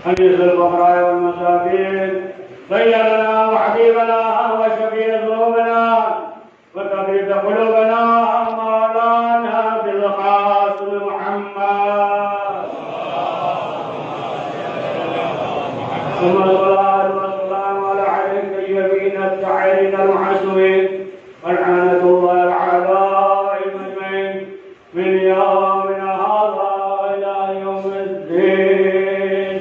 أنجز الفقراء والمساكين سيدنا وحبيبنا وشفيع ذنوبنا وتبرد قلوبنا مولانا بالقاسم محمد ثم الصلاة والسلام على علي الطيبين الطاهرين المعصومين واللعنة الله العظيم أجمعين من يومنا هذا إلى يوم الدين.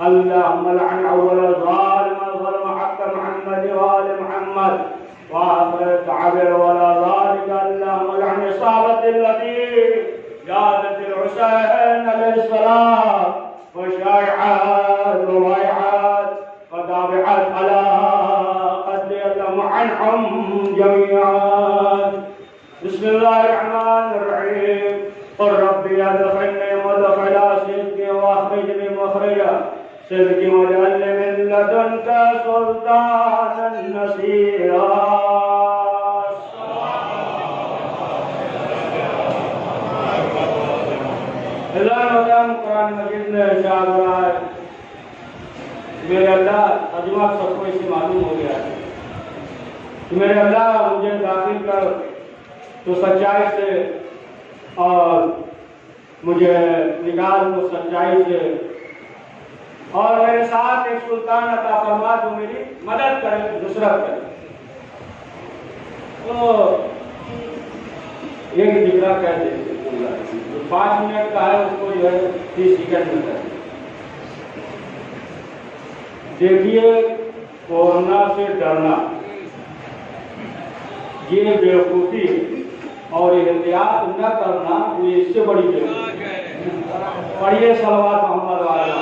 اللهم لعن أول ظالم ظلم حق محمد وآل محمد وآخر تعبير ولا ذلك. اللهم لعن إصابة التي جاءت الحسين عليه السلام وشايعات ووايعات وتابعات على قد يلم عنهم جميعا. بسم الله الرحمن الرحيم. قل ربي ادخلني مدخل صدق واخرجني مخرج صدق واجعل من لدنك سلطانا نصيرا. قرآن مجید میں ارشاد ہو رہا ہے میرے اللہ ترجمہ سب کو اسے معلوم ہو گیا ہے کہ میرے اللہ مجھے داخل کر تو سچائی سے اور مجھے نکال تو سچائی سے اور میرے ساتھ ایک سلطان عطا فرما جو میری مدد کرے نصرت کرے. تو ایک ذکر کہتے ہیں 5 منٹ کا ہے اس کو جو ہے 30 سیکنڈ میں کریں. دیکھیے کورونا سے ڈرنا یہ بیوقوفی اور احتیاط نہ کرنا یہ اس سے بڑی بیوقوفی ہے. پڑھیے صلوات محمد علیہ.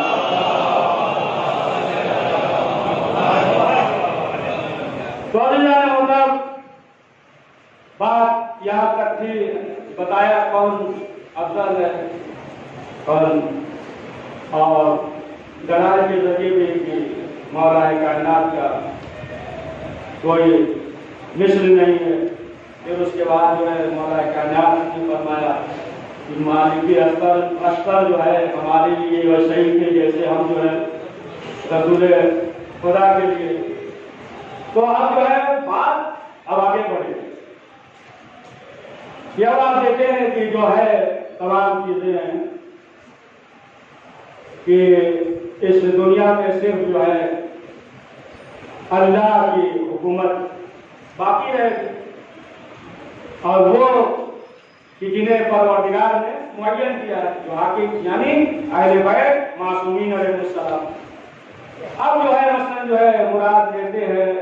مطلب بات یہاں تک تھی بتایا کون افضل ہے کون اور دلائل کے ذریعے بھی کہ مولا کائنات کا کوئی مثل نہیں ہے. پھر اس کے بعد جو ہے مولا کائنات نے فرمایا کہ مالکی اشتر جو ہے ہمارے لیے ویسے ہی تھے جیسے ہم جو ہے رسول خدا کے لیے. تو اب جو ہے بات اب آگے بڑھے. یہ آپ دیکھتے ہیں کہ جو ہے تمام چیزیں ہیں کہ اس دنیا میں صرف جو ہے اللہ کی حکومت باقی رہے گی اور وہ کہ جنہیں پروردگار نے معین کیا ہے جو حاکم یعنی اہل بیت معصومین علیہ السلام. اب جو ہے مثلاً جو ہے مراد لیتے ہیں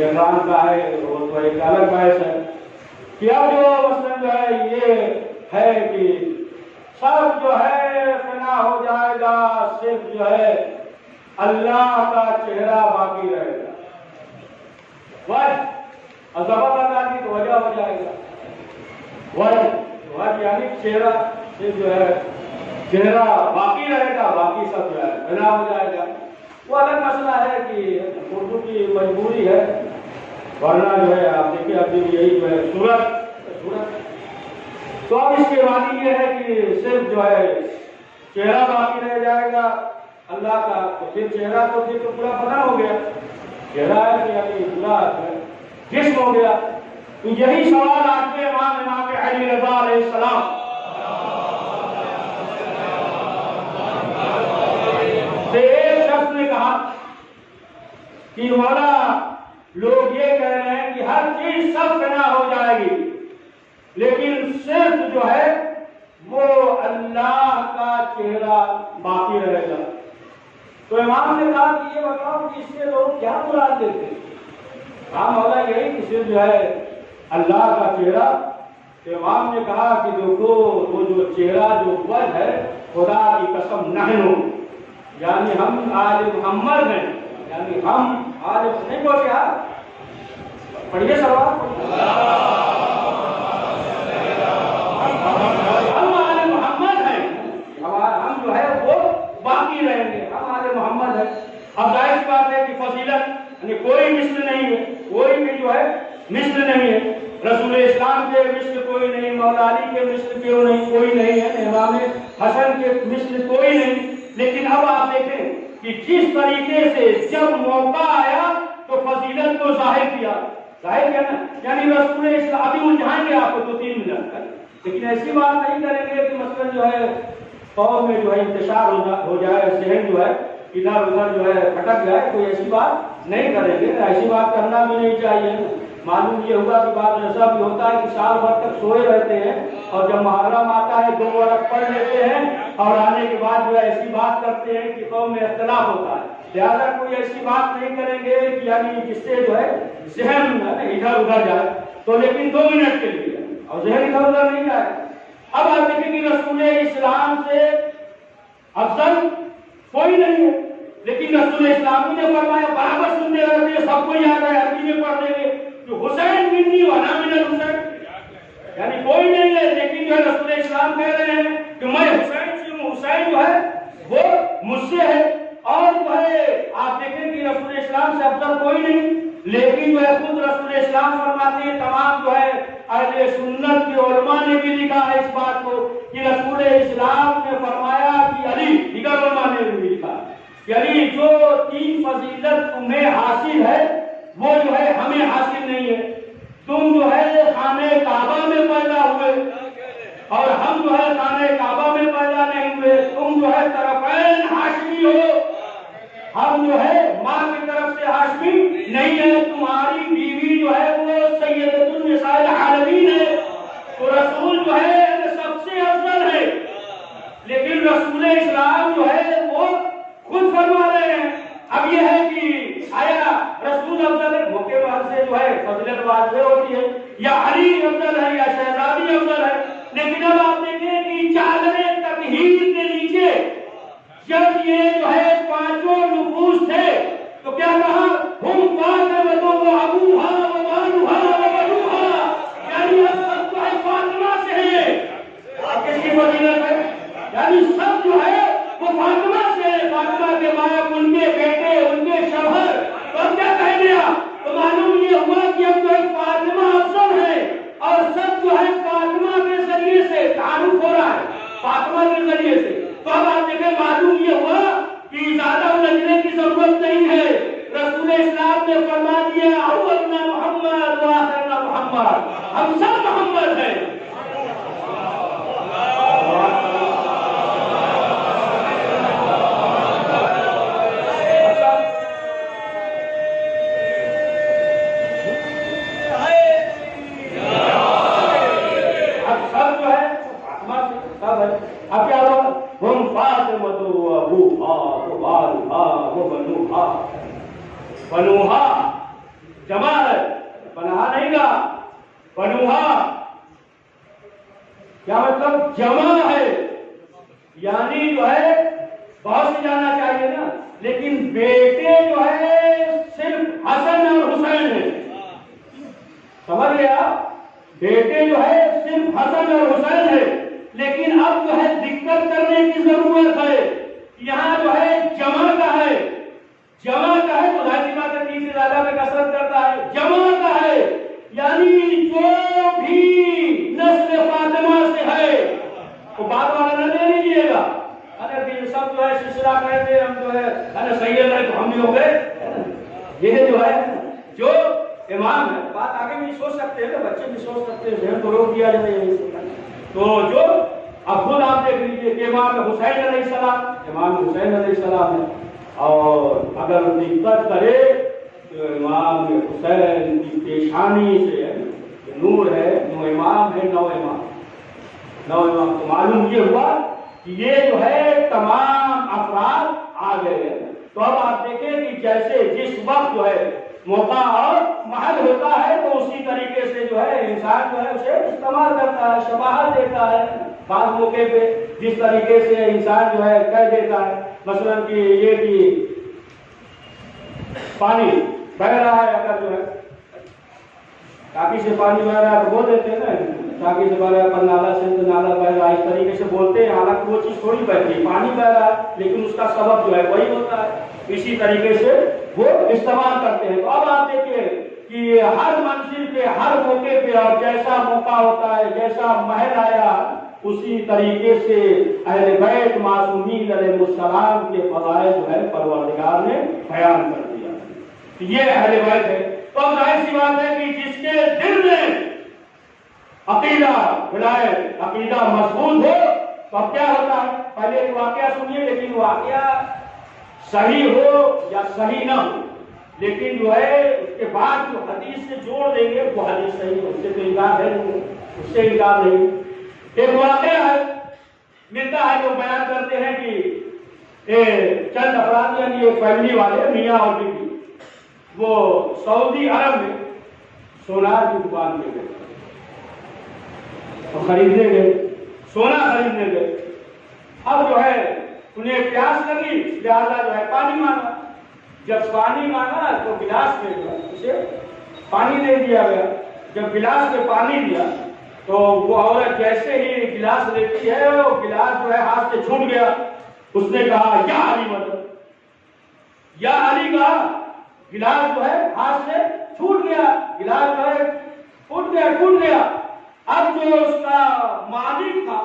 عمران کا ہے وہ تو ایک الگ بحث ہے کہ اب جو مثلاً جو ہے یہ ہے کہ سب جو ہے فنا ہو جائے گا صرف جو ہے اللہ کا چہرہ باقی رہے گا. عظمت اللہ کی تو وجہ ہو جائے گا وجہ یعنی چہرہ صرف جو ہے چہرہ باقی رہے گا باقی سب جو ہے فنا ہو جائے گا. وہ الگ مسئلہ ہے کہ اردو کی مجبوری ہے ورنہ جو ہے آپ دیکھیں ابھی یہی جو ہے صورت. تو اب اس کے معنی یہ ہے کہ صرف جو ہے چہرہ باقی رہ جائے گا اللہ کا. تو پھر چہرہ تو پھر تو پورا بنا ہو گیا. چہرہ ہے کہ ابھی پورا جسم ہو گیا. تو یہی سوال آج امام علی رضا علیہ السلام ایک شخص نے کہا کہ مولا لوگ یہ کہہ رہے ہیں کہ ہر چیز سب فنا ہو جائے گی لیکن صرف جو ہے وہ اللہ کا چہرہ باقی رہے گا. تو امام نے کہا کہ یہ بتاؤ کہ اس سے لوگ کیا مراد لیتے ہیں. کہا مولا یہی کہ صرف جو ہے اللہ کا چہرہ. امام نے کہا کہ دیکھو وہ جو چہرہ جو وجہ ہے خدا کی قسم نحنو یعنی ہم آل محمد ہیں یعنی ہم آل نہیں بول کیا پڑھیے سوال ہم آل محمد ہیں ہم جو ہے وہ باقی رہیں گے ہم آل محمد ہیں. اب ظاہر سی بات ہے کہ فضیلت یعنی کوئی مثل نہیں ہے کوئی بھی جو ہے مثل نہیں ہے. رسول اسلام کے مثل کوئی نہیں مولا علی کے مثل کیوں نہیں کوئی نہیں ہے، امام حسن کے مثل کوئی نہیں. لیکن اب آپ دیکھیں کہ جس طریقے سے جب موقع آیا تو فضیلت کو ظاہر کیا نا، یعنی رسول اسلام. ابھی الجھائیں گے آپ کو تو 3 منٹ تک، لیکن ایسی بات نہیں کریں گے کہ مثلا جو ہے قوم میں جو ہے انتشار ہو جائے، ذہن جو ہے ادھر ادھر جو ہے بھٹک جائے. کوئی ایسی بات نہیں کریں گے، ایسی بات کرنا بھی نہیں چاہیے. معلوم یہ ہوگا کہ بعض ایسا بھی ہوتا ہے کہ سال بھر تک سوئے رہتے ہیں اور جب محرم آتا ہے 2 ورق پڑھ لیتے ہیں اور آنے کے بعد جو ہے ایسی بات کرتے ہیں کہ قوم میں اختلاف ہوتا ہے. لہٰذا کوئی ایسی بات نہیں کریں گے کہ یعنی جس سے جو ہے ذہن ادھر ادھر جائے. تو لیکن 2 منٹ کے لیے اور ذہن ادھر ادھر نہیں جائے. اب آپ دیکھیں کہ رسول اسلام سے افضل کوئی نہیں ہے، لیکن رسول اسلام نے فرمایا، برابر سنتے رہتے ہیں، سب کو یاد ہے، عربی میں پڑھ دیں گے کہ حسین منی وانا من الحسین، یعنی کوئی نہیں ہے لیکن جو ہے رسول اسلام کہہ رہے ہیں کہ میں حسین سے ہوں، حسین جو ہے وہ مجھ سے ہے. اور جو ہے آپ دیکھیں کہ رسول اسلام سے افضل کوئی نہیں، لیکن جو ہے خود رسول اسلام فرماتے ہیں، تمام جو ہے اہل سنت کے علماء نے بھی لکھا ہے اس بات کو کہ رسول اسلام نے فرمایا کہ علی، دیگر علماء نے بھی لکھا کہ علی جو 3 فضیلت تمہیں حاصل ہے وہ جو ہے ہمیں حاصل نہیں ہے. تم جو ہے خانہ کعبہ میں پیدا ہوئے اور ہم جو ہے خانہ کعبہ میں پیدا نہیں ہوئے. تم جو ہے طرفین ہاشمی ہو، ہم جو ہے ماں کی طرف سے ہاشمی نہیں ہے. تمہاری بیوی جو ہے وہ سیدۃ النساء العالمین ہے. تو رسول جو ہے سب سے افضل ہے، لیکن رسول اسلام جو ہے وہ خود فرما رہے ہیں. اب یہ ہے کہ آیا رسول افضل ہے، موقع پر سے جو ہے فضیلت واضح ہوتی ہے، یا علی افضل ہے یا شہزادی افضل ہے. لیکن اب آپ دیکھیں کہ چادر تطہیر کے نیچے جب یہ جو ہے 5 نفوس تھے تو کیا کہا، ہم فاطمہ و ابوہا و مالوہا و بنوہا، یعنی اب سب جو ہے فاطمہ سے ہے. آپ کس کی فضیلت ہے؟ یعنی سب جو ہے وہ فاطمہ سے ہے، فاطمہ کے باپ، ان کے بیٹے، ان کے شوہر. تو اب کیا کہہ دیا؟ تو معلوم یہ ہوا کہ اب جو ہے فاطمہ افضل ہے اور سب جو ہے فاطمہ کے ذریعے سے تعارف ہو رہا ہے، فاطمہ کے ذریعے سے. تو اب آپ دیکھیں معلوم یہ ہوا کہ زیادہ الجھنے کی ضرورت نہیں ہے. رسول اسلام نے فرما دیا، اولنا محمد و آخرنا محمد، ہم سب محمد ہیں. اب کیا ہوا، ہم فاطمہ و ابوہا و مالوہا و بنوہا. بنوہا جمع ہے، بنہا نہیں گا، بنوہا کیا مطلب جمع ہے، یعنی جو ہے بہت سے جانا چاہیے نا، لیکن بیٹے جو ہے صرف حسن اور حسین ہیں. سمجھ گیا، بیٹے جو ہے صرف حسن اور حسین ہے. لیکن اب جو ہے دقت کرنے کی ضرورت ہے. یہاں جو ہے جمع کا ہے، جمع کا ہے تو ظاہر سی بات ہے 3 سے زیادہ میں کثرت کرتا ہے. جمع کا ہے یعنی جو بھی نسل فاطمہ سے ہے تو بات والا نہ لے لیجیے گا. اگر پھر سب جو ہے سلسلہ کہتے ہم جو ہے سید ہے تو ہم بھی ہو گئے. یہ جو ہے جو امام ہے، بات آگے بھی سوچ سکتے ہیں، بچے بھی سوچ سکتے ہیں، ذہن کو روک دیا جائے. تو جو اب خود آپ دیکھ لیجیے کہ امام حسین علیہ السلام، امام حسین علیہ السلام ہے، اور اگر دقت کرے تو امام حسین کی پیشانی سے نور ہے، 9 امام ہے، 9 امام. تو معلوم یہ ہوا کہ یہ جو ہے تمام افراد آ گئے ہیں. تو اب آپ دیکھیں کہ جیسے جس وقت جو ہے موقع اور محل ہوتا ہے تو اسی طریقے سے جو ہے انسان جو ہے اسے استعمال کرتا ہے، شباہت دیتا ہے. بعض موقع پہ جس طریقے سے انسان جو ہے کہہ دیتا ہے، مثلا کہ یہ کہ پانی بہ رہا ہے، اگر جو ہے ٹاکی سے پانی بہ رہا ہے تو بول دیتے ہیں نا، ٹاکی سے بہ رہا ہے پر نالا سے تو نالا بہ رہا ہے، اس طریقے سے بولتے ہیں. حالانکہ وہ چیز تھوڑی بہتی ہے، پانی بہ رہا ہے لیکن اس کا سبب جو ہے وہی ہوتا ہے. اسی طریقے سے وہ استعمال کرتے ہیں. تو اب آپ دیکھیے کہ ہر منزل پہ، ہر موقع پہ، اور جیسا موقع ہوتا ہے، جیسا محل آیا اسی طریقے سے اہل بیت معصومین علیہ السلام کے فضائل جو ہے پروردگار نے بیان کر دیا. یہ اہل بیت ہے. تو ظاہر سی بات ہے کہ جس کے دل میں عقیدہ ولایت عقیدہ مضبوط ہو تو اب کیا ہوتا ہے. پہلے ایک واقعہ سنیے، لیکن واقعہ صحیح ہو یا صحیح نہ ہو، لیکن جو ہے اس کے بعد جو حدیث سے جوڑ دیں گے وہ حدیث صحیح ہے، اس سے تو انکار ہے نہیں، اس سے انکار نہیں. ایک واقعہ ہے ملتا ہے، جو بیان کرتے ہیں کہ چند افراد یعنی ایک فیملی والے میاں اور بیوی وہ سعودی عرب میں سونار کی دکان میں گئے اور خریدنے گئے، سونا خریدنے گئے. اب جو ہے انہیں پیاس لگی، لہٰذا جو ہے پانی مانگا. جب پانی مانگا تو گلاس میں اسے پانی دے دیا گیا. جب گلاس میں پانی دیا تو وہ عورت جیسے ہی گلاس لیتی ہے وہ گلاس جو ہے ہاتھ سے چھوٹ گیا. اس نے کہا یا علی مدد، یا علی کہا، گلاس جو ہے ہاتھ سے چھوٹ گیا، گلاس جو ہے ٹوٹ گیا. اب جو اس کا مالک تھا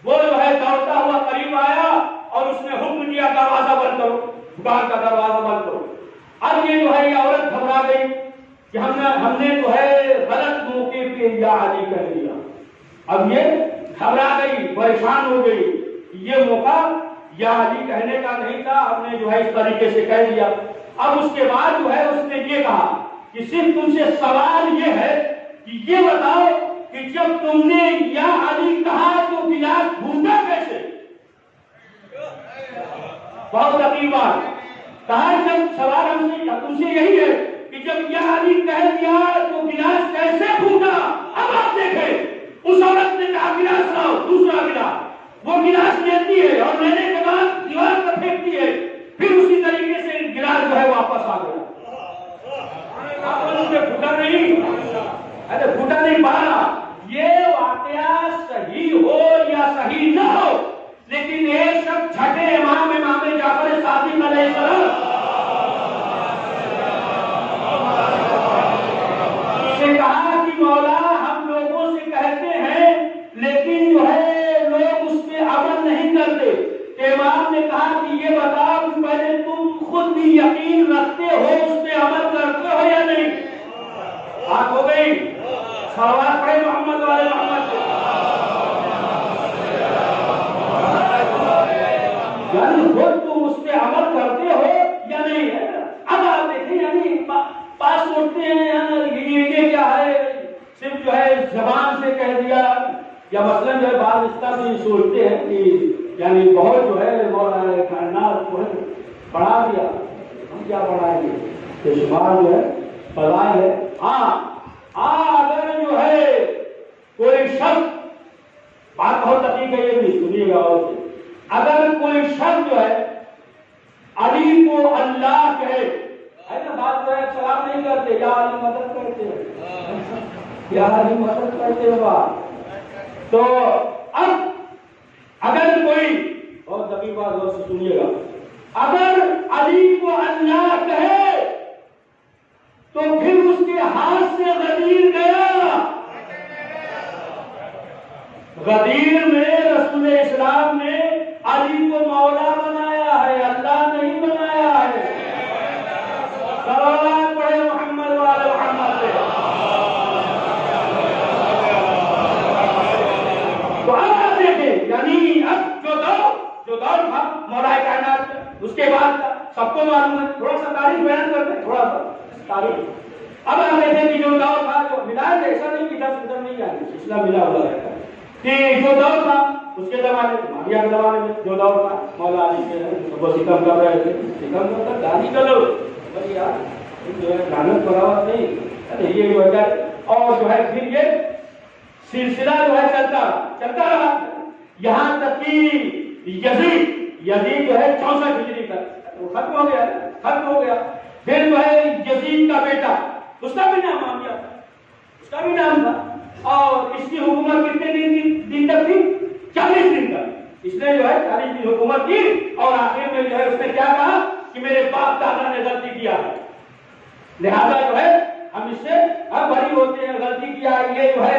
وہ جو ہے دوڑتا ہوا قریب آیا اور اس نے حکم دیا دروازہ بند کرو، دکان کا دروازہ بند کرو. اب یہ جو ہے یہ عورت گھبرا گئی کہ ہم نے جو ہے غلط موقع پہ یا علی کہہ دیا. اب یہ گھبرا گئی، پریشان ہو گئی، یہ موقع یا علی کہنے کا نہیں تھا، ہم نے جو ہے اس طریقے سے کہہ دیا. اب اس کے بعد جو ہے اس نے یہ کہا کہ صرف تم سے سوال یہ ہے کہ یہ بتاؤ کہ جب تم نے یا علی کہا تو گلاس پھوٹا کیسے؟ بہت عجیب بات کہا. جب سوال ہم سے تم سے یہی ہے کہ جب یا علی کہہ دیا تو گلاس کیسے پھوٹا؟ اب آپ دیکھیں اس عورت نے کہا گلاس لاؤ، دوسرا گلاس، وہ گلاس لیتی ہے اور لینے کے بعد دیوار پر پھینکتی ہے، پھر اسی طریقے سے گلاس جو ہے واپس آ گیا. پھوٹا نہیں، ارے پھوٹا نہیں پایا. یہ واقعہ صحیح ہو یا صحیح نہ ہو، لیکن ایک شخص چھٹے امام جعفر صادق علیہ السلام سے کہا کہ مولا ہم لوگوں سے کہتے ہیں لیکن جو ہے لوگ اس پہ عمل نہیں کرتے. امام نے کہا کہ یہ بتاؤ کہ پہلے تم خود بھی یقین رکھتے ہو، اس پہ عمل کرتے ہو یا نہیں؟ بات ہو گئی. صلوات پڑھے محمد والے محمد سے. یعنی خود تم اس پہ عمل کرتے ہو یا نہیں ہے. اب آپ دیکھیں یعنی پاس اٹھتے ہیں یہ کیا ہے، صرف جو ہے زبان سے کہہ دیا، یا مثلاً جو ہے بعض اس طرح سے سوچتے ہیں کہ یعنی بہت جو ہے مولانا کائنات کو ہے بڑھا دیا، ہم کیا بڑھائیں گے، کہ شمار جو ہے فضائل ہے. اگر جو ہے کوئی شخص، بات بہت دقیق ہے یہ بھی سنیے گا، اور اگر کوئی شخص جو ہے علی کو اللہ کہے، ایسا بات جو ہے سلام نہیں کرتے یا علی مدد کرتے یا علی مدد کرتے بات. تو اب اگر کوئی، بہت دقیق بات غور سے سنیے گا، اگر علی کو اللہ کہے تو پھر اس کے ہاتھ سے غدیر گیا. غدیر میں رسول اسلام نے علی کو مولا بنایا ہے، اللہ نہیں بنایا ہے. صلوات پڑھے محمد والے محمد سے. تو اب آپ دیکھیں یعنی اب جو دور تھا مولا کائنات، اس کے بعد سب کو معلوم ہے. تھوڑا سا تاریخ بیان کرتے ہیں، تھوڑا سا تاریخ. اب ہم دیکھیں کہ جو دور تھا، جو ولایت ایسا نہیں کہ 10 ادھر نہیں جانے، اسلام ملا ہوا رہتا ہے کہ جو دور تھا اس کے زمانے میں، معاویہ کے زمانے میں جو دور تھا مولا علی کے وہ ستم کر رہے تھے، ستم کرتا گالی کا لو بھائی یار جو ہے لعنت بغاوت نہیں، یہ جو ہے. اور جو ہے پھر یہ سلسلہ جو ہے چلتا رہا یہاں تک کہ یزید جو ہے 64 ہجری تک وہ ختم ہو گیا. پھر جو ہے یزید کا بیٹا، اس کا بھی نام معاویہ تھا، اس کا بھی نام تھا، اور اس کی حکومت کتنے دن تک تھی؟ 40 دن تک. اس نے جو ہے 40 دن حکومت کی اور آخر میں جو ہے اس نے کیا کہا کہ میرے باپ دادا نے غلطی کیا ہے، لہذا جو ہے ہم اس سے بری ہوتے ہیں، غلطی کیا. یہ جو ہے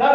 10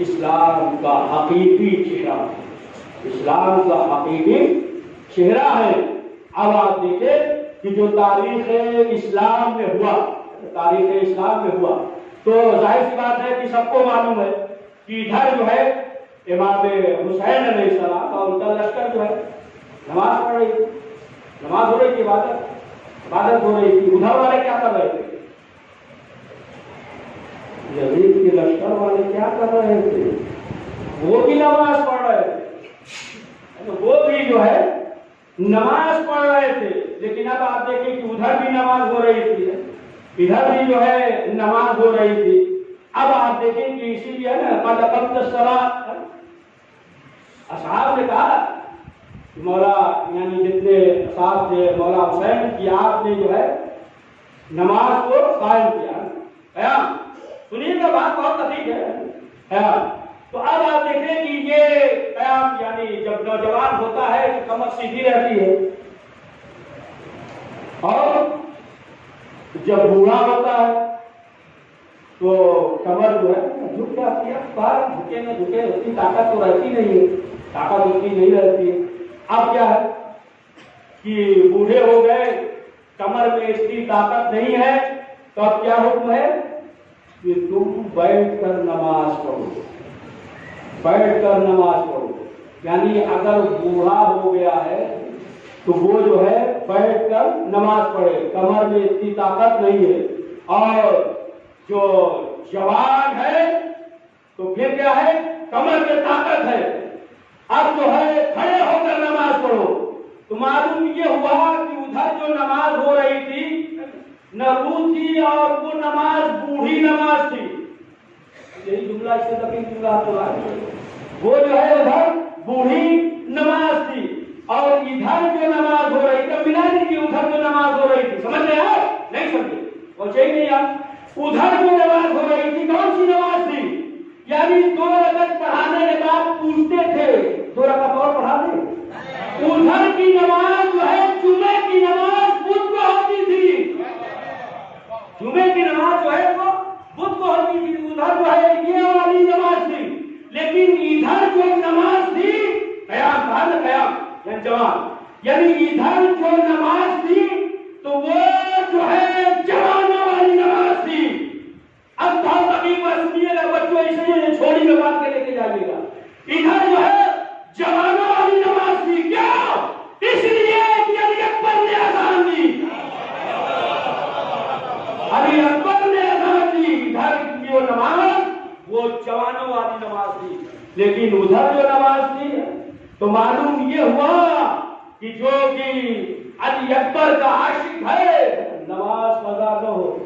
اسلام کا حقیقی چہرہ، اسلام کا حقیقی چہرہ ہے۔ اب آپ دیکھیں کہ جو تاریخ اسلام میں ہوا، تاریخ اسلام میں ہوا، تو ظاہر سی بات ہے کہ سب کو معلوم ہے کہ ادھر جو ہے امام حسین علیہ السلام اور ان کا لشکر جو ہے نماز پڑھ رہی تھی، نماز ہو رہی تھی، عبادت ہو رہی تھی۔ ادھر والے کیا کر رہے تھے؟ یزید کے لشکر والے کیا کر رہے تھے؟ وہ بھی نماز پڑھ رہے تھے، وہ بھی جو ہے نماز پڑھ رہے تھے۔ لیکن اب آپ دیکھیں کہ ادھر بھی نماز ہو رہی تھی، ادھر بھی جو ہے نماز ہو رہی تھی۔ اب آپ دیکھیں کہ اسی لیے نا قد اقمت الصلاۃ، اصحاب نے کہا کہ مولا یعنی جتنے اصحاب تھے مولا حسین کی، آپ نے جو ہے نماز کو قائم کیا، قیام۔ سنیے گا بات بہت دقیق ہے۔ تو اب آپ دیکھیں کہ یہ قیام یعنی جب نوجوان ہوتا ہے تو کمر سیدھی رہتی ہے، اور جب بوڑھا ہوتا ہے تو کمر جو ہے جھک جاتی ہے، بار جھکے میں جھکے اتنی طاقت تو رہتی نہیں ہے، طاقت اتنی نہیں رہتی ہے۔ اب کیا ہے کہ بوڑھے ہو گئے، کمر میں اتنی طاقت نہیں ہے، تو اب کیا حکم ہے کہ تم بیٹھ کر نماز پڑھو، بیٹھ کر نماز پڑھو۔ یعنی اگر بوڑھا ہو گیا ہے تو وہ جو ہے بیٹھ کر نماز پڑھے، کمر میں اتنی طاقت نہیں ہے۔ اور جو جوان ہے تو پھر کیا ہے، کمر میں طاقت ہے، اب جو ہے کھڑے ہو کر نماز پڑھو۔ تو معلوم یہ ہوا کہ ادھر جو نماز ہو رہی تھی نبو تھی، اور وہ نماز بوڑھی نماز تھی۔ یہی جملہ اس سے دقیق جملہ تو وہ جو ہے ادھر بوڑھی نماز تھی، اور ادھر جو نماز ہو رہی تھی، ملا نہیں کہ ادھر جو نماز ہو رہی تھی، سمجھ رہے آپ؟ نہیں سمجھے، پہنچے ہی نہیں آپ۔ ادھر جو نماز ہو رہی تھی کون سی نماز تھی؟ یعنی 2 رکعت پڑھانے کے بعد پوچھتے تھے 2 رکعت اور پڑھا دیں۔ ادھر کی نماز جو ہے جمعے کی نماز بدھ کو ہوتی تھی، جمعے کی نماز جو ہے وہ بدھ کو ہوتی تھی، ادھر جو ہے یہ والی نماز تھی۔ لیکن ادھر جو نماز تھی قیام کہا نا، قیام یعنی جوان، یعنی ادھر جو نماز تھی تو وہ جو ہے جوانوں والی نماز تھی۔ اب بہت دقیق بات سنیے گا بچوں، اس لیے چھوڑی میں بات کے لے کے جائیے گا۔ ادھر جو ہے جوانوں والی نماز تھی، کیا؟ اس لیے کہ علی اکبر نے اذان دی، علی اکبر نے اذان دی۔ ادھر کی وہ نماز وہ جوانوں والی نماز تھی، لیکن ادھر جو نماز تھی تو معلوم یہ ہوا کہ جو کہ علی اکبر کا عاشق ہے نماز قضا نہ ہو۔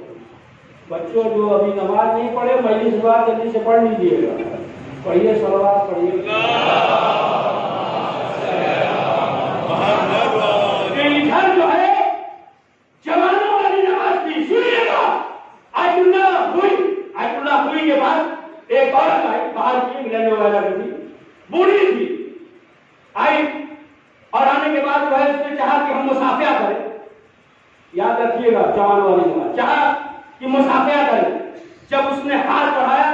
بچوں جو ابھی نماز نہیں پڑھے مجلس کے بعد جلدی سے پڑھ لیجیے گا، پڑھیے صلوات پڑھیے۔ ادھر جو ہے جوانوں والی نماز تھی، سنیے گا۔ آیت اللہ ہوئی کے بعد ایک عورت آئی، باہر کی انگلینڈ وغیرہ کی تھی، بوڑھی تھی، آئی، اور آنے کے بعد جو ہے اس نے چاہا کہ ہم مصافحہ کریں۔ یاد رکھیے گا، جوانوں والی نماز، چاہا کہ مصافحہ کریں۔ جب اس نے ہاتھ بڑھایا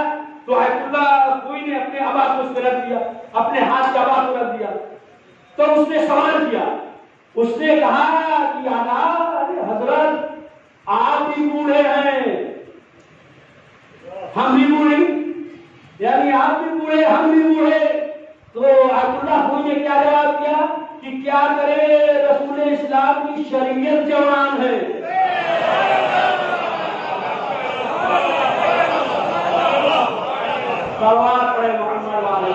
تو آیت اللہ ہوئی نے اپنے ابا کو اس پہ رکھ دیا، اپنے ہاتھ کے ابا کو رکھ دیا۔ تو اس نے سوال کیا، اس نے کہا کہ حضرت آپ بھی بوڑھے ہیں ہم بھی بوڑھے، یعنی آپ بھی بوڑھے ہم بھی بوڑھے۔ تو آیت اللہ ہوئی نے کیا جواب دیا کہ کیا کرے، رسول اسلام کی شریعت جوان ہے۔ صلوات پڑھے محمد والے۔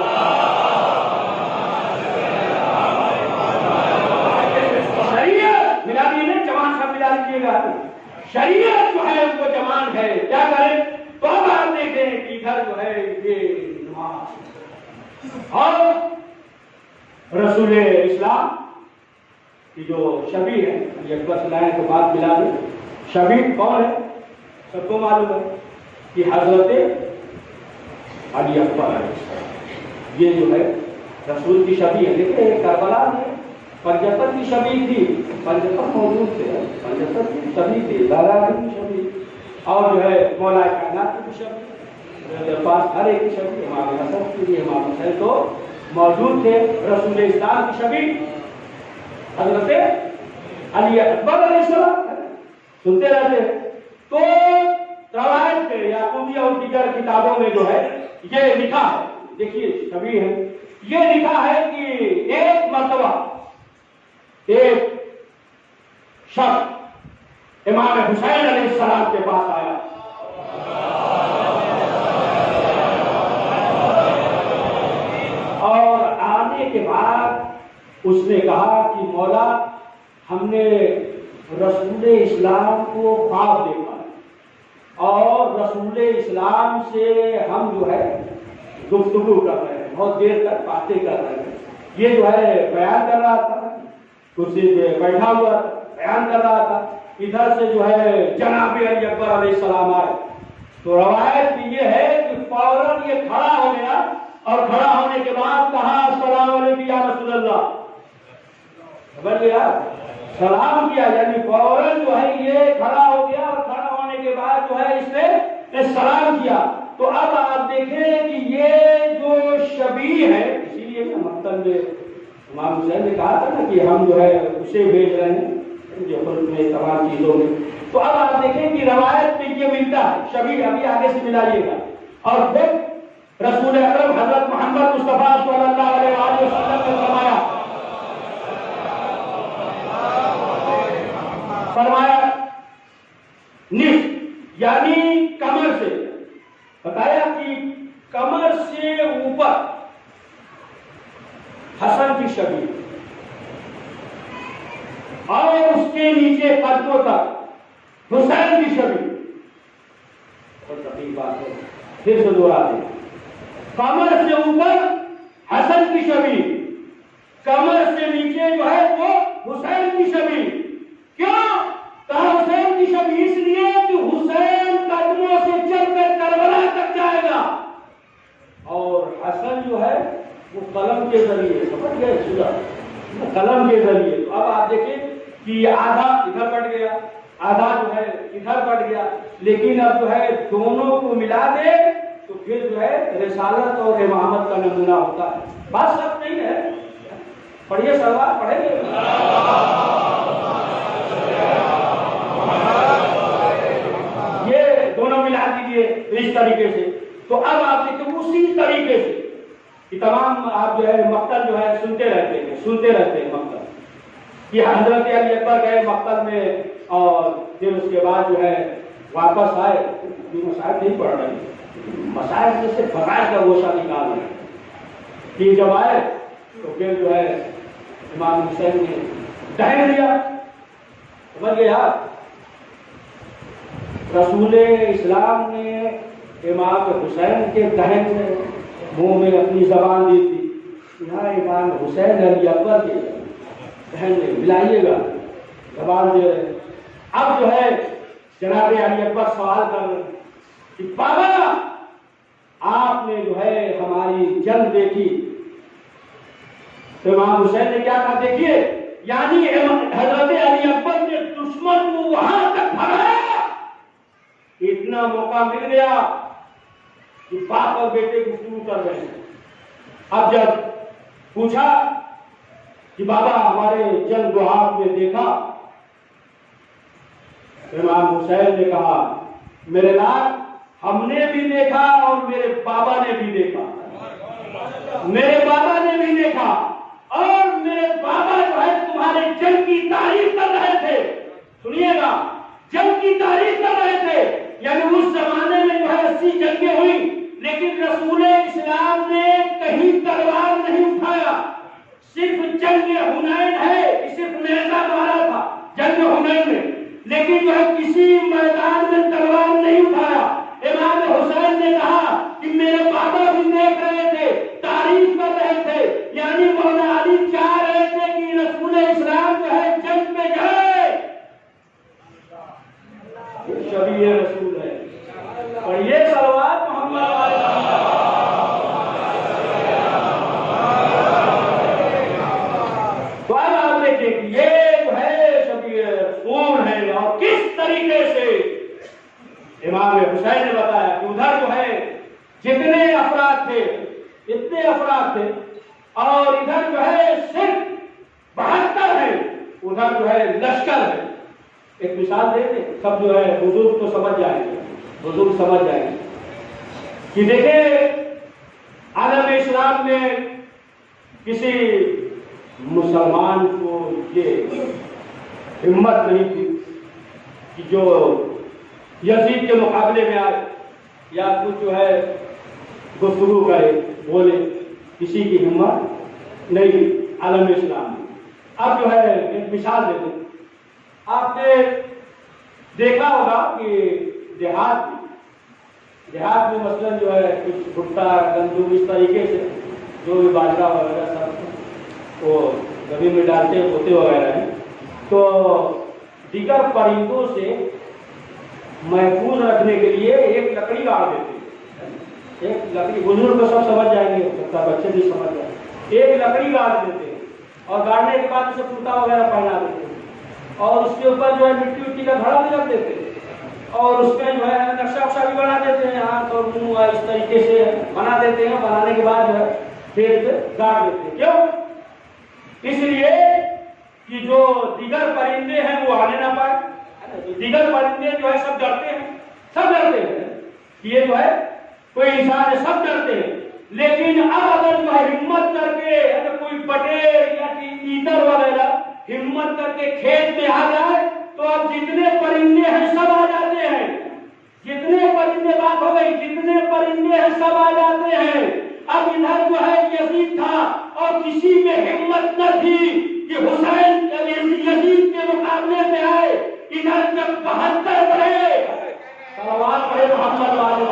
شریعت ملا دیجیے، جوان سب ملا لیجیے گا۔ شریعت جو ہے وہ جوان ہے، کیا کرے؟ تو اب آپ دیکھیں کہ ادھر جو ہے یہ نماز، اور رسول اسلام کی جو شبیہ ہے، یہ اکبر لائن کو بات ملا دیں، شبیہ کون ہے؟ سب کو معلوم ہے کہ حضرت علی اکبر ہے، یہ جو ہے رسول کی شبیہ ہے۔ دیکھیں کربلا میں 75 کی شبیہ تھی، 75 موجود تھے، 75 کی شبیہ تھی، دادا کی شبیہ، اور جو ہے مولا کائنات کی شبیہ، میرے پاس ہر ایک کی شبی امام حسن کی بھی امام حسین تو موجود تھے. رسول اسلام کی شبی حضرت علی اکبر علیہ السلام سنتے رہتے ہیں. تو روایت میں یعقوبیہ اور دیگر کتابوں میں جو ہے یہ لکھا ہے, دیکھیے شبی ہے, یہ لکھا ہے کہ ایک مرتبہ ایک شخص امام حسین علیہ السلام کے پاس آیا اور آنے کے بعد اس نے کہا کہ مولا ہم نے رسول اسلام کو خواب دیکھا اور رسول اسلام سے ہم جو ہے گفتگو کر رہے ہیں, بہت دیر تک باتیں کر رہے ہیں. یہ جو ہے بیان کر رہا تھا, کرسی پہ بیٹھا ہوا تھا, بیان کر رہا تھا. ادھر سے جو ہے جناب علی اکبر علیہ السلام آئے. تو روایت یہ ہے کہ فوراً یہ کھڑا ہو گیا اور کھڑا ہونے کے بعد کہا السلام علیکم یا رسول اللہ. سمجھ گیا, سلام کیا, یعنی فوراً جو ہے یہ کھڑا ہو گیا اور کھڑا ہونے کے بعد جو ہے اس نے سلام کیا. تو اب آپ دیکھیں کہ یہ جو شبیہ ہے, اسی لیے مقتل میں امام حسین نے کہا تھا نا کہ ہم جو ہے اسے بھیج رہے ہیں جو میں تمام چیزوں میں. تو اب آپ دیکھیں کہ روایت میں یہ ملتا ہے شبیہ, ابھی آگے سے ملائیے گا. اور پھر رسول اکرم حضرت محمد مصطفیٰ صلی اللہ علیہ وآلہ وسلم نے فرمایا نصف یعنی کمر سے, بتایا کہ کمر سے اوپر حسن کی شبیہ اور اس کے نیچے قدموں تک حسین کی شبیہ. پھر سے دوہراتے ہیں, کمر سے اوپر حسن کی شبیہ, کمر سے نیچے جو ہے وہ حسین کی شبیہ. کیوں کہا حسین کی شبیہ؟ اس لیے کہ حسین قدموں سے چل کر کربلا تک جائے گا اور حسن جو ہے وہ قلم کے ذریعے, سمجھ گئے, قلم کے ذریعے. تو اب آپ دیکھیں کہ آدھا ادھر بٹ گیا, آدھا جو ہے ادھر بٹ گیا, لیکن اب جو ہے دونوں کو ملا دے تو پھر جو ہے رسالت اور امامت کا نمونہ ہوتا ہے. بات سب نہیں ہے, پڑھیے سلوات پڑھیں گے. یہ دونوں ملا دیجیے اس طریقے سے. تو اب آپ دیکھیں اسی طریقے سے کہ تمام آپ جو ہے مقتل جو ہے سنتے رہتے ہیں مقتل. یہ حضرت علی اکبر گئے مقتل میں اور پھر اس کے بعد جو ہے واپس آئے. مسائل نہیں پڑھ رہے, مسائل سے صرف فرائض کا گوشہ نکال رہے ہیں. کہ جب آئے تو پھر جو ہے امام حسین نے دہن لیا. سمجھ گئے آپ, رسول اسلام نے امام حسین کے دہن میں منہ میں اپنی زبان دی تھی. یہاں امام حسین علی اکبر کے دہن میں ملائیے گا, زبان دے رہے. اب جو ہے جناب علی اکبر سوال کر رہے کہ بابا آپ نے جو ہے ہماری جنگ دیکھی. تو امام حسین نے کیا کہا؟ دیکھیے یعنی حضرت علی اکبر نے دشمن کو وہاں تک بھگایا, اتنا موقع مل گیا کہ باپ اور بیٹے گفتگو کر رہے ہیں. اب جب پوچھا کہ بابا ہمارے جنگ کو آپ نے دیکھا, امام حسین نے کہا میرے لال ہم نے بھی دیکھا اور میرے بابا نے بھی دیکھا, میرے بابا نے بھی دیکھا اور میرے بابا جو ہے تمہارے جنگ کی تعریف کر رہے تھے. سنیے گا, جنگ کی تعریف کر رہے تھے. یعنی اس زمانے میں جو ہے 80 جنگیں ہوئی لیکن رسول اسلام نے کہیں تلوار نہیں اٹھایا. صرف جنگ حنین ہے, صرف نیزہ مارا تھا جنگ حنین میں, لیکن جو ہے کسی میدان میں تلوار نہیں اٹھایا. امام حسین نے کہا کہ میرے بابا بھی دیکھ رہے تھے, تعریف کر رہے تھے. یعنی مولانا علی چاہ رہے تھے کہ رسول اسلام جو ہے جنگ میں جائے. شبیہ رسول ہے. اور یہ صلوات محمد تو اب آپ دیکھیں کہ یہ جو ہے شبیہ رسول ہے. اور کس طریقے سے امام حسین نے بتایا کہ ادھر جو ہے جتنے افراد تھے اتنے افراد تھے، اور ادھر جو ہے صرف 72 ہے، ادھر جو ہے لشکر ہے۔ ایک مثال دے دیں، سب جو ہے بزرگ تو سمجھ جائیں گے، بزرگ سمجھ جائیں گے کہ دیکھیں عالم اسلام میں کسی مسلمان کو یہ ہمت نہیں تھی کہ جو یزید کے مقابلے میں آئے یا کچھ جو ہے گفتگو کرے، بولے، کسی کی ہمت نہیں عالم اسلام میں۔ اب جو ہے ایک مثال دے دیں، آپ نے دیکھا ہوگا کہ دیہات میں مثلاً جو ہے کچھ بھٹا گندم اس طریقے سے جو بھی باجرہ وغیرہ سب وہ زمین میں ڈالتے ہیں، پوتے وغیرہ ہیں، تو دیگر پرندوں سے محفوظ رکھنے کے لیے ایک لکڑی گاڑ دیتے ہیں۔ ایک لکڑی، بزرگ تو سب سمجھ جائیں گے، بچے بھی سمجھ جائیں گے۔ ایک لکڑی گاڑ دیتے ہیں اور گاڑنے کے بعد اسے کرتا وغیرہ پہنا دیتے ہیں، اور اس کے اوپر جو ہے مٹی وٹی کا گھڑا بھی رکھ دیتے ہیں، اور اس میں جو ہے نقشہ وقشہ بھی بنا دیتے ہیں، ہاتھ اور منہ اس طریقے سے بنا دیتے ہیں۔ بنانے کے بعد جو ہے کھیت پہ گاڑ دیتے ہیں۔ کیوں؟ اس لیے کہ جو دیگر پرندے ہیں وہ آنے نہ پائے۔ دیگر پرندے جو ہے سب ڈرتے ہیں کہ یہ جو ہے کوئی انسان ہے، سب ڈرتے ہیں۔ لیکن اب اگر جو ہے ہمت کر کے اگر کوئی بٹیر یا تیتر وغیرہ ہمت کر کے کھیت میں آ جائے تو اب جتنے پرندے ہیں سب آ جاتے ہیں۔ جتنے پرندے، بات ہو گئی، جتنے پرندے ہیں سب آ جاتے ہیں۔ اب ادھر جو ہے یزید تھا اور کسی میں ہمت نہ تھی کہ حسین یزید کے مقابلے میں آئے۔ ادھر جب 72 پڑھے، صلوات پڑھے محمد والے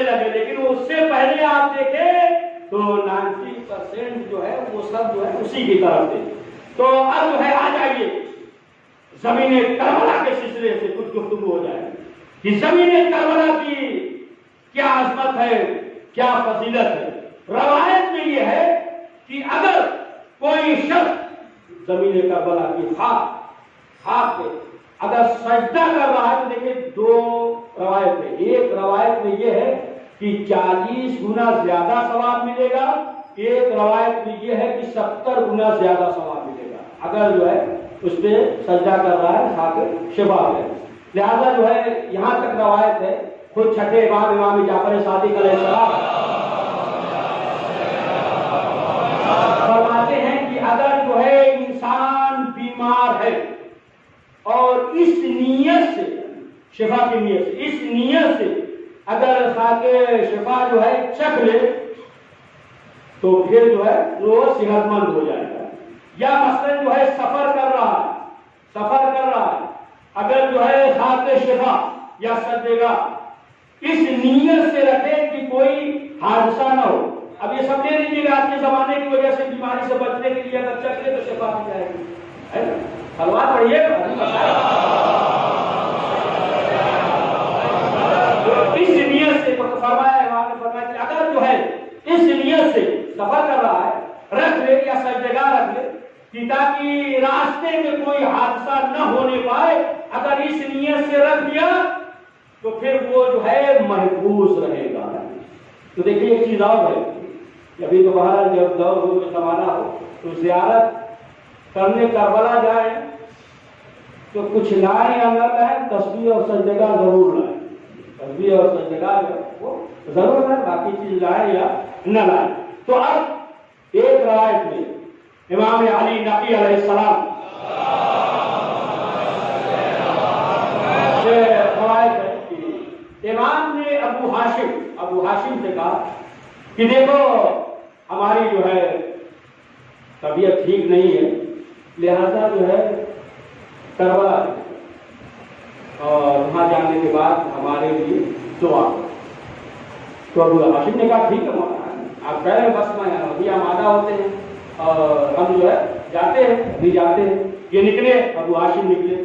لگے، لیکن اس سے پہلے آپ دیکھیں تو 90% جو ہے وہ سب جو ہے اسی کی طرف تھے۔ تو اب جو ہے آ جائیے زمین کربلا کے سلسلے سے کچھ گفتگو ہو جائے کہ زمین کربلا کی کیا عظمت ہے، کیا فضیلت ہے۔ روایت میں یہ ہے کہ اگر کوئی شخص زمین کربلا کی خاک پہ اگر سجدہ کر رہا ہے تو دیکھیں دو روایت میں، ایک روایت میں یہ ہے کہ 40 گنا زیادہ ثواب ملے گا، ایک روایت میں یہ ہے کہ 70 گنا زیادہ ثواب ملے گا اگر جو ہے اس پہ سجدہ کر رہا ہے خاک شفا ہے۔ لہذا جو ہے یہاں تک روایت ہے، خود چھٹے امام جعفر صادق علیہ السلام فرماتے ہیں کہ اگر جو ہے انسان بیمار ہے اور اس نیت سے، شفا کی نیت سے، اس نیت سے اگر خاک شفا جو ہے چکھ لے تو پھر جو ہے وہ صحت مند ہو جائے گا۔ یا مثلا جو ہے سفر کر رہا ہے، اگر جو ہے خاک شفا یا سجدہ اس نیت سے رکھے کہ کوئی حادثہ نہ ہو۔ اب یہ سب لے لیجیے گا، آج کے زمانے کی وجہ سے بیماری سے بچنے کے لیے اگر چکھ لے تو شفا مل جائے گی، ہے نا؟ سلوات پڑھیے گا۔ اس نیت سے فرمایا وہاں نے فرمایا کہ اگر جو ہے اس نیت سے سفر کر رہا ہے، رکھ لے یا سجدہ رکھ لے کہ تاکہ راستے میں کوئی حادثہ نہ ہونے پائے، اگر اس نیت سے رکھ دیا تو پھر وہ جو ہے محفوظ رہے گا۔ تو دیکھیے ایک چیز اور ہے، ابھی تو باہر جب دور ہو زمانہ ہو تو زیارت کرنے کربلا جائے تو کچھ لائیں یا نہ لائیں، تسبیح اور سجدہ ضرور لائیں، تسبیح اور سجدہ وہ ضرور لائیں، باقی چیز لائیں یا نہ لائیں۔ تو اب ایک روایت میں امام علی نقی علیہ السلام سے روایت ہے کہ امام نے ابو ہاشم سے کہا کہ دیکھو ہماری جو ہے طبیعت ٹھیک نہیں ہے، لہذا جو ہے کربلا اور وہاں جانے کے بعد ہمارے لیے دعا کرو۔ تو ابو ہاشم نے کہا ٹھیک ہے مولانا، آپ کہہ رہے ہیں بس میں ابھی ہم آدھا ہوتے ہیں اور ہم جو ہے جاتے ہیں۔ یہ نکلے، ابو ہاشم نکلے،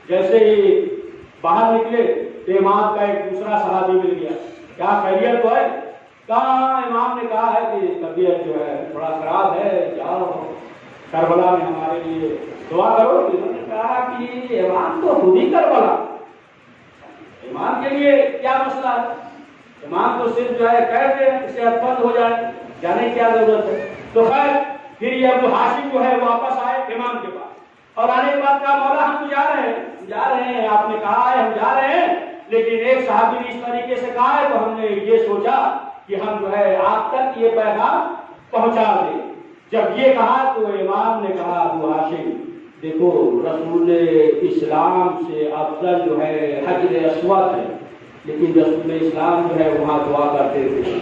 جیسے ہی باہر نکلے تو امام کا ایک دوسرا صحابی مل گیا، کیا خیریت تو ہے؟ کہا امام نے کہا ہے کہ طبیعت جو ہے تھوڑا خراب ہے، جاؤ کربلا میں ہمارے لیے دعا کرو۔ انہوں نے کہا کہا کہ امام تو خود ہی کربلا، امام کے لیے کیا مسئلہ ہے، امام تو صرف جو ہے کہہ دے صحت مند ہو جائے، جانے کیا ضرورت ہے۔ تو خیر پھر یہ ابو ہاشم جو ہے واپس آئے امام کے پاس اور آنے کے بعد کہا مولا ہم تو جا رہے ہیں، آپ نے کہا ہے ہم جا رہے ہیں، لیکن ایک صحابی نے اس طریقے سے کہا ہے تو ہم نے یہ سوچا کہ ہم جو ہے آپ تک یہ پیغام پہنچا دیں۔ جب یہ کہا تو امام نے کہا ابو ہاشم دیکھو رسول اسلام سے افضل جو ہے حجر اسود ہے، لیکن رسول اسلام جو ہے وہاں دعا کرتے تھے،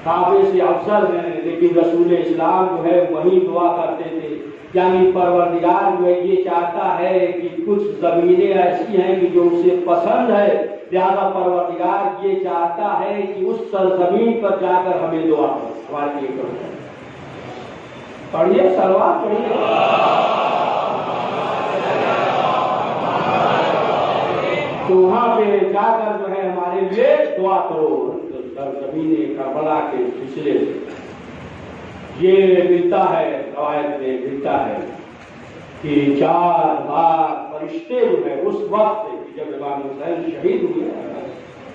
کعبے سے افضل ہے لیکن رسول اسلام جو ہے وہیں دعا کرتے تھے، یعنی پروردگار جو ہے یہ چاہتا ہے کہ کچھ زمینیں ایسی ہیں کہ جو اسے پسند ہے، لہذا پروردگار یہ چاہتا ہے کہ اس سرزمین پر جا کر ہمیں دعا کرو، ہمارے لیے کرو۔ پڑھیے سلوات پڑھیے، تو وہاں پہ جا کر جو ہے ہمارے لیے دعا کرو۔ سرزمین کربلا کے سلسلے سے یہ ملتا ہے، روایت میں ملتا ہے کہ 4 بار فرشتے جو ہے اس وقت جب امام حسین شہید ہوئے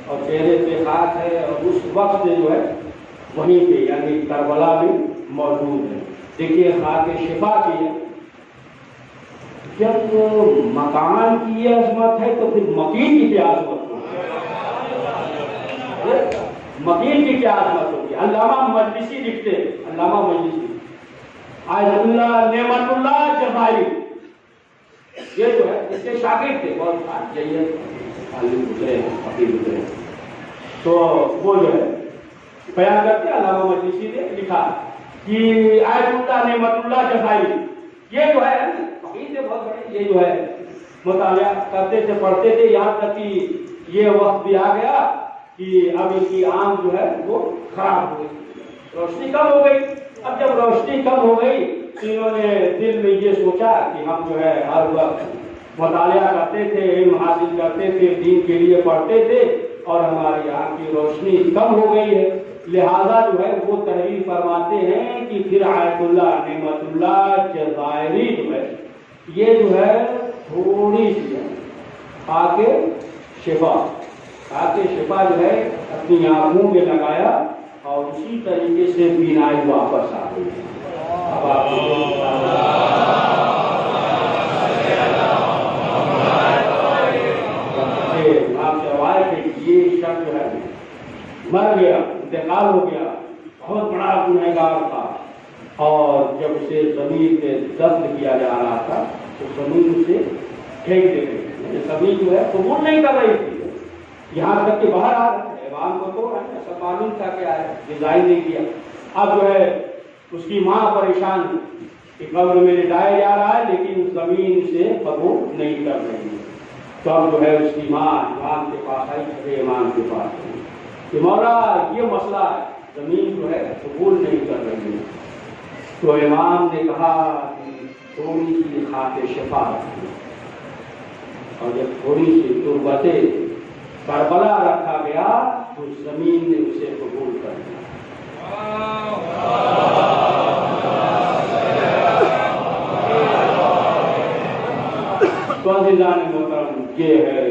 اور چہرے پہ خاک ہے اور اس وقت جو ہے وہیں پہ یعنی کربلا میں موجود ہے۔ دیکھیے خاک شفا کی ہے، جب مکان کی یہ عظمت ہے تو پھر مکین کی کیا عظمت ہوگی، مکین کی کیا عظمت ہوگی۔ علامہ مجلسی لکھتے ہیں، علامہ مجلسی آیت اللہ نعمت اللہ جزائری، یہ جو ہے اس کے شاگرد تھے، بہت جیت عالم گزرے ہیں، فقیر گزرے ہیں، تو وہ جو ہے بیان کرتے ہیں، علامہ مجلسی نے لکھا کہ آیت اللہ نعمت اللہ جزائری، یہ جو ہے فقیر تھے بہت بڑے، یہ جو ہے مطالعہ کرتے تھے، پڑھتے تھے، یہاں تک کہ یہ وقت بھی آ گیا کہ اب ان کی آنکھ جو ہے وہ خراب ہو گئی، روشنی کم ہو گئی۔ اب جب روشنی کم ہو گئی تو انہوں نے دل میں یہ سوچا کہ ہم جو ہے ہر وقت مطالعہ کرتے تھے، علم حاصل کرتے تھے، دین کے لیے پڑھتے تھے اور ہماری آنکھ کی روشنی کم ہو گئی ہے، لہذا جو ہے وہ تحریر فرماتے ہیں کہ پھر آیت اللہ نعمت اللہ جزائری جو ہے یہ جو ہے تھوڑی سی ہے خاک شفا جو ہے اپنی آنکھوں میں لگایا اور اسی طریقے سے بینائی واپس آ گئی۔ اب آپ یہ شخص جو ہے مر گیا، انتقال ہو گیا، بہت بڑا گنہگار تھا، اور جب اسے زمین پہ دفن کیا جا رہا تھا تو زمین سے پھینک دے گئی، زمین جو ہے قبول نہیں کر رہی تھی، یہاں تک کہ باہر آ رہے امام کو تو سب معلوم تھا کہ ڈیزائن نہیں کیا۔ اب جو ہے اس کی ماں پریشان کہ قبر میں لٹایا جا رہا ہے لیکن زمین سے قبول نہیں کر رہی ہے، تو اب جو ہے اس کی ماں امام کے پاس آئی، چھٹے امام کے پاس آئی کہ مولا یہ مسئلہ ہے، زمین جو ہے قبول نہیں کر رہی ہے۔ تو امام نے کہا کہ تھوڑی سی خاک شفا رکھی، اور جب تھوڑی سی تربت کربلا رکھا گیا تو زمین نے اسے قبول کر دیا۔ تو عزیزان محترم یہ ہے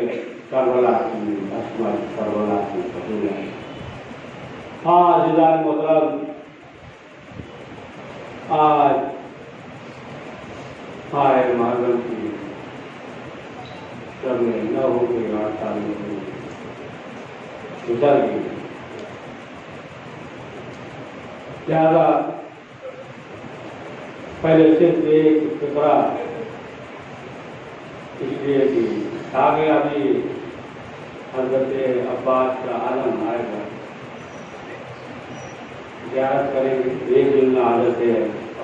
کربلا کی عظمت، کربلا کی فضیلت۔ ہاں عزیزان محترم آج ہائے محرم کی جب میں نہ ہو گئی 8 سال میں گزر گئی، لہذا پہلے صرف ایک فکرہ اس لیے کہ آگے ابھی حضرت عباس کا عالم آئے گا، زیارت کریں گے، ایک دن میں حضرت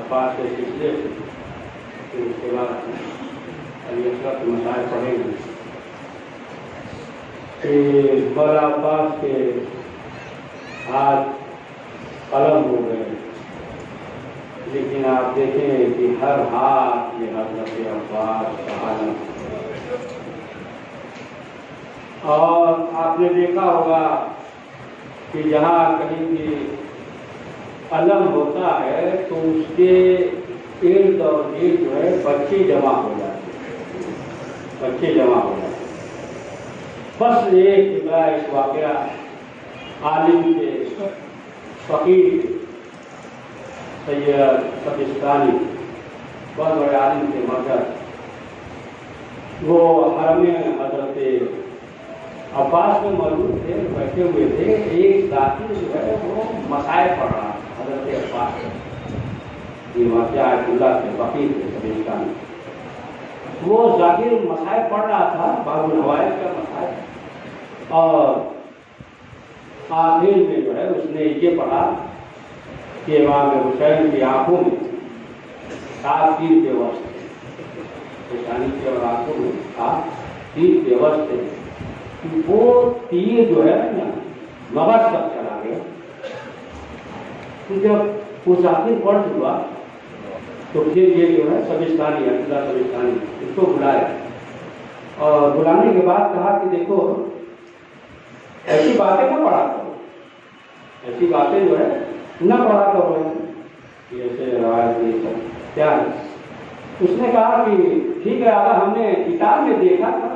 عباس کے سلسلے سے، پھر اس کے بعد علی اصغر کے مسائل پڑھیں گے کہ مولا عباس کے ہاتھ قلم ہو گئے، لیکن آپ دیکھیں کہ ہر ہاتھ میں حضرت عباس کا عالم، اور آپ نے دیکھا ہوگا کہ جہاں کہیں بھی علم ہوتا ہے تو اس کے ارد اور گرد جو ہے بچے جمع ہو جاتے ہیں، بچے جمع ہو گئے. بس ایک واقعہ عالم کے فقیر سید سبستانی بہت بڑے عالم کے مگر وہ حرم حضرت عباس میں موجود تھے, بیٹھے ہوئے تھے. ایک ذاکر جو ہے وہ مسائل پڑھ رہا حضرت عباس, یہ واقعہ اللہ کے فقیر تھے سبستانی. وہ ذاکر مسائل پڑھ رہا تھا, باب الحوائج کا مسائل, اور آخر میں جو ہے اس نے یہ پڑھا کہ امام حسین کی آنکھوں میں 7 تیر کے وسط پیشانی کے اور آنکھوں میں 7 تیر کے وسط ہے. وہ تیر جو ہے نا مغز تک چلا گیا. تو جب وہ ذاکر پڑھ چکا تو پھر یہ جو ہے سبستانی عبداللہ سبستانی اس کو بلایا, اور بلانے کے بعد کہا کہ دیکھو ایسی باتیں نہ پڑھا کرو, ایسی باتیں جو ہے نہ پڑھا کرو, جیسے روایت کیا ہے. اس نے کہا کہ ٹھیک ہے اگر ہم نے کتاب میں دیکھا تھا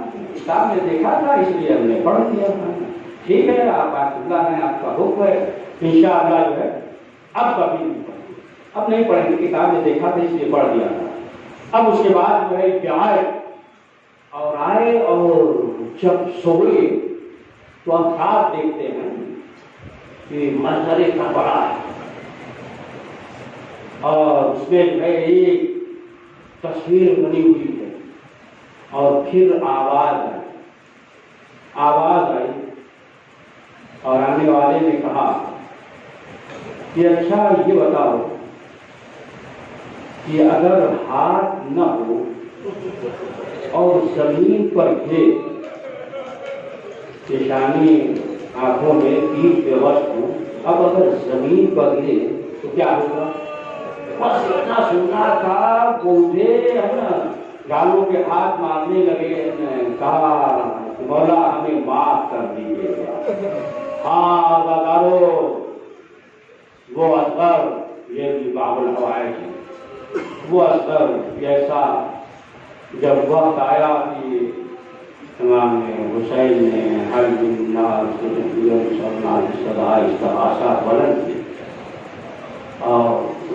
اس لیے ہم نے پڑھ دیا. ٹھیک ہے آپ اللہ نے آپ کا حکم ہے, انشاءاللہ جو ہے اب کبھی نہیں پڑھیں, اب نہیں پڑھیں گے, کتاب میں دیکھا تھا اس لیے پڑھ دیا تھا. اب اس کے بعد جو ہے کہ آئے اور جب سوئے تو ہم خواب دیکھتے ہیں کہ منظر کربلا ہے, اور اس میں جو ہے ایک تصویر بنی ہوئی ہے, اور پھر آواز آئی اور آنے والے نے کہا کہ اچھا یہ بتاؤ کہ اگر ہاتھ نہ ہو اور زمین پر گرے, پیشانی آنکھوں میں تیر کے وسط ہو, اب اگر زمین پر گرے تو کیا ہوگا؟ بس اتنا سننا تھا, بوجھے ہے نا گالوں کے ہاتھ مارنے لگے, کہا مولا ہمیں معاف کر دیجیے گا. ہاں بازارو وہ اثر یہ بھی باب الحوائج ہے, وہ اثر ایسا جب وقت آیا کہ امام حسین نے ہر دن استغاثہ بلند کی اور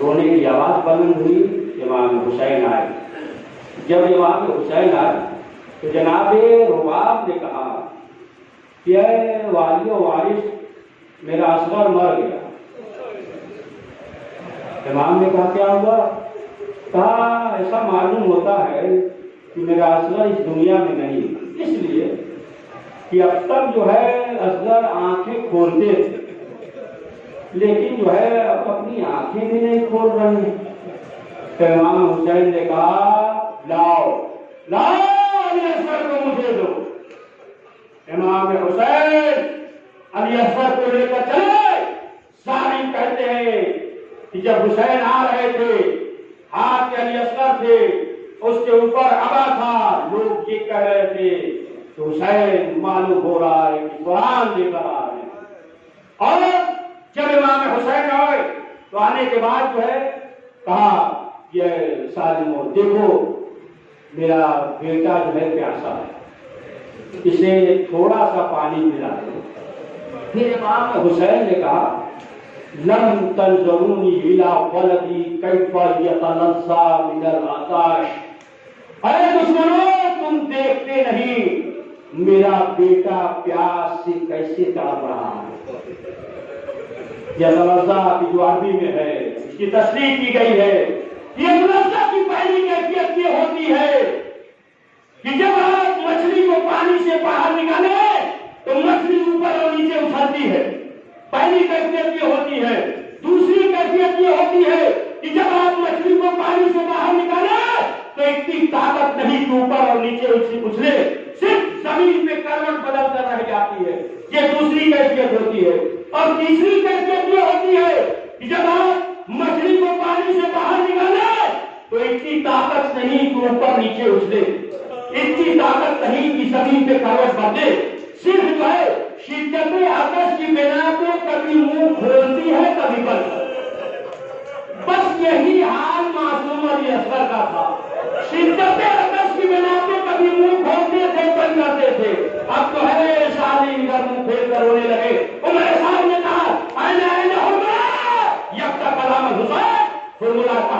رونے کی آواز بلند ہوئی. امام حسین آئے. جب امام حسین آئے تو جناب رباب نے کہا کہ اے والی و وارث میرا اصغر مر گیا. امام نے کہا کیا ہوا؟ کہا ایسا معلوم ہوتا ہے کہ میرا اصغر اس دنیا میں نہیں, اس لیے کہ اب تک جو ہے اصغر آنکھیں کھولتے تھے لیکن جو ہے اب اپنی آنکھیں بھی نہیں کھول رہے ہیں. تو امام حسین نے کہا لاؤ علی اصغر کو مجھے دو. امام حسین علی اصغر کو لے کر چلے. ساری کہتے ہیں کہ جب حسین آ رہے تھے ہاتھ علی اصغر تھے, اس کے اوپر عبا تھا, لوگ یہ کہہ رہے تھے کہ حسین معلوم ہو رہا ہے کہ قرآن لے کر آ رہے ہیں. اور جب امام حسین آئے تو آنے کے بعد جو ہے کہا یہ سالمو دیکھو میرا بیٹا جو ہے پیاسا ہے, اسے تھوڑا سا پانی پلا دو. پھر امام حسین نے کہا لم تنظرونی الی ولدی کیف یتلظی من العطش. اے دشمنوں تم دیکھتے نہیں میرا بیٹا پیاس سے کیسے تڑپ رہا ہے. یتلظی کی جو عربی میں ہے اس کی تصریح کی گئی ہے. یتلظی کی پہلی کیفیت یہ ہوتی ہے کہ جب آپ مچھلی کو پانی سے باہر نکالے تو مچھلی اوپر اور نیچے اچھلتی ہے. پہلی کیفیت یہ ہوتی ہے. دوسری کیفیت یہ ہوتی ہے کہ جب آپ مچھلی کو پانی سے باہر نکالے تو اتنی طاقت نہیں کہ اوپر اور نیچے اچھلے, صرف زمین پہ کروٹ بدل کر رہ جاتی ہے. یہ دوسری کیفیت ہوتی ہے. اور تیسری کیفیت یہ ہوتی ہے کہ جب آپ مچھلی کو پانی سے باہر نکالے تو اتنی طاقت نہیں کہ اوپر نیچے اچھلے, اتنی طاقت نہیں کہ زمین پہ کروٹ بدلے. صرف جو ہے شدت آتش کی بنا پہ کبھی منہ کھولتی ہے کبھی بند. بس یہی حال معصوم علی اصغر کا تھا. شدت آتش کی بنا پہ کبھی منہ کھول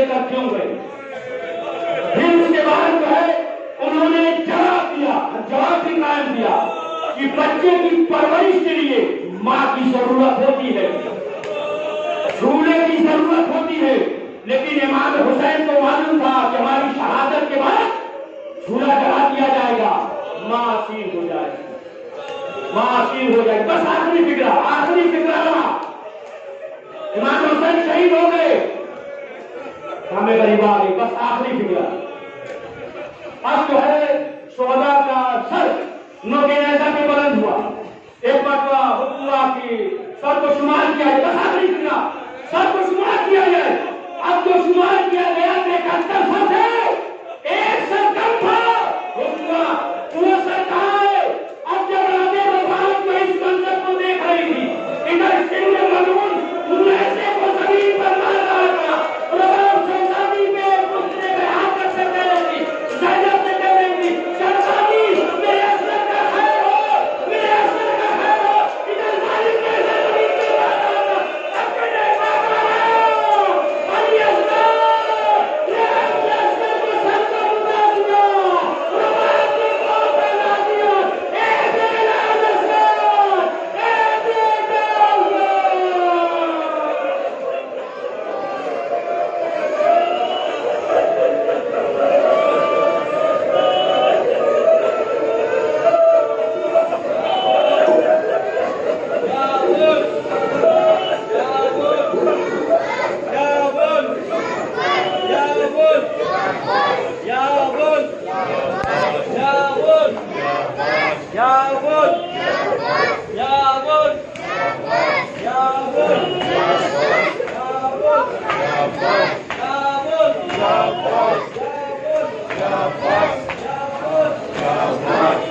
لے کر کیوں گئے؟ پھر اس کے بعد جو ہے انہوں نے جواب بھی قائم کیا کہ بچے کی پرورش کے لیے ماں کی ضرورت ہوتی ہے، چولہے کی ضرورت ہوتی ہے، لیکن امام حسین کو معلوم تھا کہ ہماری شہادت کے بعد چولہا جلا دیا جائے گا، ماں اسیر ہو جائے گی، ماں اسیر ہو جائے گی، بس آخری فکرہ رہا۔ امام حسین شہید ہو گئے، ہمیں غریب آ گئی، بس آخری فکرہ۔ اب جو ہے شہداء کا سر نوکینیزا پہ بلند ہوا، ایک مرتبہ حکم ہوا کہ سر کو شمار کیا جائے، بس آخری فکرہ، سر کو شمار کیا جائے۔ اب جو شمار کیا گیا 71 سر تھے، ایک سر کم تھا، حکم ہوا وہ سر کہاں ہے؟ اب جب رابعہ وفات جو اس منظر کو دیکھ رہی تھی، ادھر سنگ مجنون ایسے کو زمین پر مار رہا تھا، رباب شہزادی پہ پتنے پہ ہاتھ رکھ کر کہہ رہی تھی، زینب سے کہہ رہی تھی، شہزادی میرے اثر کا خیر ہو، میرے اثر کا خیر ہو، ادھر ظالم کیسے زمین پہ مار رہا تھا، اب کہنے بابا علی اصغر یہ علی اصغر کو سر کو بتا دیا، رباب نے کو پھیلا دیا، اے میرے علی اصغر، اے میرے اصغر۔ Yeah.